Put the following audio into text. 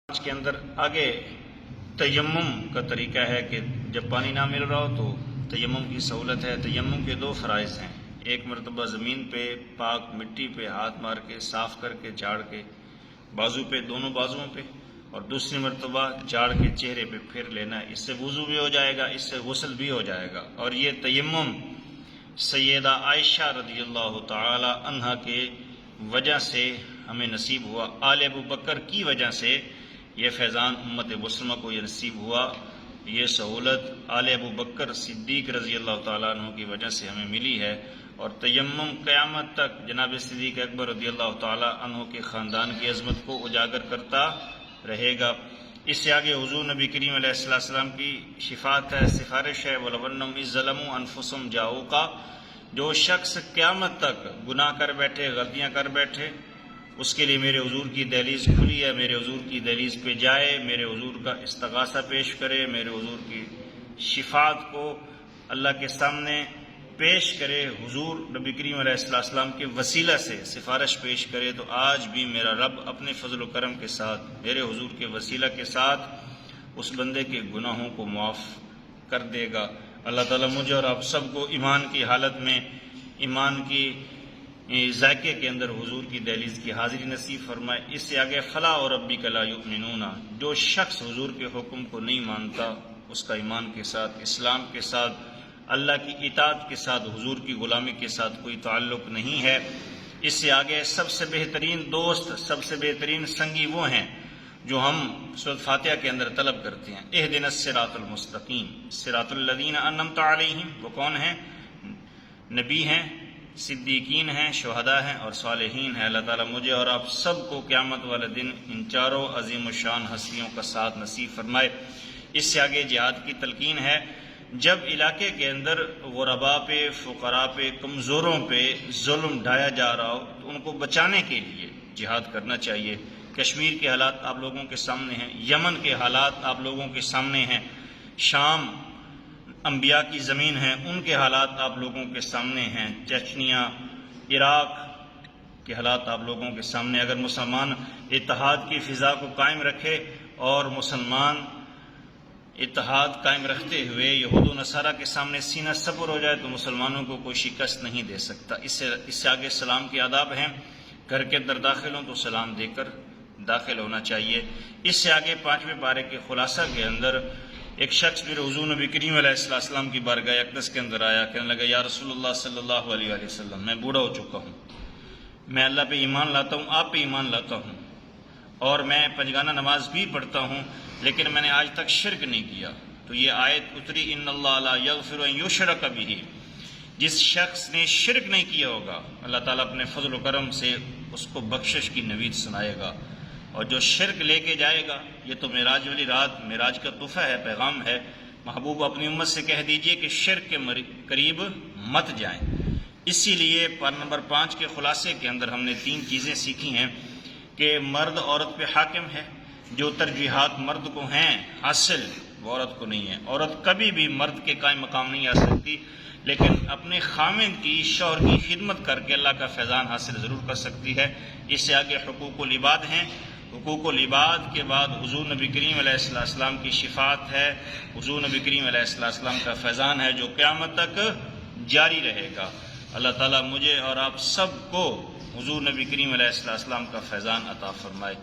آج کے اندر آگے تیمم کا طریقہ ہے کہ جب پانی نہ مل رہا ہو تو تیمم کی سہولت ہے۔ تیمم کے دو فرائض ہیں، ایک مرتبہ زمین پہ پاک مٹی پہ ہاتھ مار کے صاف کر کے جھاڑ کے بازو پہ، دونوں بازوؤں پہ، اور دوسری مرتبہ جھاڑ کے چہرے پہ پھر لینا ہے۔ اس سے وضو بھی ہو جائے گا، اس سے غسل بھی ہو جائے گا۔ اور یہ تیمم سیدہ عائشہ رضی اللہ تعالی عنہا کے وجہ سے ہمیں نصیب ہوا، آل ابو بکر کی وجہ سے یہ فیضان امت مسلمہ کو یہ نصیب ہوا۔ یہ سہولت آل ابو بکر صدیق رضی اللہ تعالیٰ عنہ کی وجہ سے ہمیں ملی ہے، اور تیمم قیامت تک جناب صدیق اکبر رضی اللہ تعالیٰ عنہ کے خاندان کی عظمت کو اجاگر کرتا رہے گا۔ اس سے آگے حضور نبی کریم علیہ السلام کی شفاعت ہے، سفارش ہے، وَلَوْ أَنَّهُمْ إِذْ ظَلَمُوا أَنفُسَهُمْ جَاءُوكَ۔ جو شخص قیامت تک گناہ کر بیٹھے، غلطیاں کر بیٹھے، اس کے لیے میرے حضور کی دہلیز کھلی ہے، میرے حضور کی دہلیز پہ جائے، میرے حضور کا استغاثہ پیش کرے، میرے حضور کی شفاعت کو اللہ کے سامنے پیش کرے، حضور نبی کریم علیہ السلام کے وسیلہ سے سفارش پیش کرے، تو آج بھی میرا رب اپنے فضل و کرم کے ساتھ میرے حضور کے وسیلہ کے ساتھ اس بندے کے گناہوں کو معاف کر دے گا۔ اللہ تعالیٰ مجھے اور آپ سب کو ایمان کی حالت میں، ایمان کی ذائقے کے اندر حضور کی دہلیز کی حاضری نصیب فرمائے۔ اس سے آگے فلا وربک لا یؤمنون، جو شخص حضور کے حکم کو نہیں مانتا، اس کا ایمان کے ساتھ، اسلام کے ساتھ، اللہ کی اطاعت کے ساتھ، حضور کی غلامی کے ساتھ کوئی تعلق نہیں ہے۔ اس سے آگے سب سے بہترین دوست، سب سے بہترین سنگی وہ ہیں جو ہم سورۃ فاتحہ کے اندر طلب کرتے ہیں، اہدنا الصراط المستقیم صراط الذین انعمت علیہم۔ وہ کون ہیں؟ نبی ہیں، صدیقین ہیں، شہداء ہیں اور صالحین ہیں۔ اللہ تعالیٰ مجھے اور آپ سب کو قیامت والے دن ان چاروں عظیم الشان ہستیوں کا ساتھ نصیب فرمائے۔ اس سے آگے جہاد کی تلقین ہے۔ جب علاقے کے اندر غرباء پہ، فقراء پہ، کمزوروں پہ ظلم ڈھایا جا رہا ہو تو ان کو بچانے کے لیے جہاد کرنا چاہیے۔ کشمیر کے حالات آپ لوگوں کے سامنے ہیں، یمن کے حالات آپ لوگوں کے سامنے ہیں، شام انبیاء کی زمین ہے، ان کے حالات آپ لوگوں کے سامنے ہیں، چچنیا، عراق کے حالات آپ لوگوں کے سامنے۔ اگر مسلمان اتحاد کی فضا کو قائم رکھے اور مسلمان اتحاد قائم رکھتے ہوئے یہود و نصارہ کے سامنے سینہ سپر ہو جائے تو مسلمانوں کو کوئی شکست نہیں دے سکتا۔ اس سے آگے سلام کے آداب ہیں، گھر کے اندر داخل ہوں تو سلام دے کر داخل ہونا چاہیے۔ اس سے آگے 5ویں پارے کے خلاصہ کے اندر ایک شخص میرے حضور نبی کریم علیہ السلام کی بارگاہ اقدس کے اندر آیا، کہنے لگا یا رسول اللہ صلی اللہ علیہ وآلہ وسلم، میں بوڑھا ہو چکا ہوں، میں اللہ پہ ایمان لاتا ہوں، آپ پہ ایمان لاتا ہوں، اور میں پنجگانہ نماز بھی پڑھتا ہوں، لیکن میں نے آج تک شرک نہیں کیا۔ تو یہ آیت اتری، ان اللہ لا یغفر ان یشرک بہ، جس شخص نے شرک نہیں کیا ہوگا اللہ تعالیٰ اپنے فضل و کرم سے اس کو بخشش کی نوید سنائے گا، اور جو شرک لے کے جائے گا، یہ تو معراج والی رات معراج کا تحفہ ہے، پیغام ہے، محبوب اپنی امت سے کہہ دیجئے کہ شرک کے قریب مت جائیں۔ اسی لیے نمبر 5 کے خلاصے کے اندر ہم نے 3 چیزیں سیکھی ہیں کہ مرد عورت پہ حاکم ہے، جو ترجیحات مرد کو ہیں حاصل وہ عورت کو نہیں ہے۔ عورت کبھی بھی مرد کے قائم مقام نہیں آ سکتی، لیکن اپنے خامن کی، شوہر کی خدمت کر کے اللہ کا فیضان حاصل ضرور کر سکتی ہے۔ اس سے آگے حقوق العباد ہیں، حقوق العباد کے بعد حضور نبی کریم علیہ السلام کی شفاعت ہے، حضور نبی کریم علیہ السلام کا فیضان ہے جو قیامت تک جاری رہے گا۔ اللہ تعالیٰ مجھے اور آپ سب کو حضور نبی کریم علیہ السلام کا فیضان عطا فرمائے۔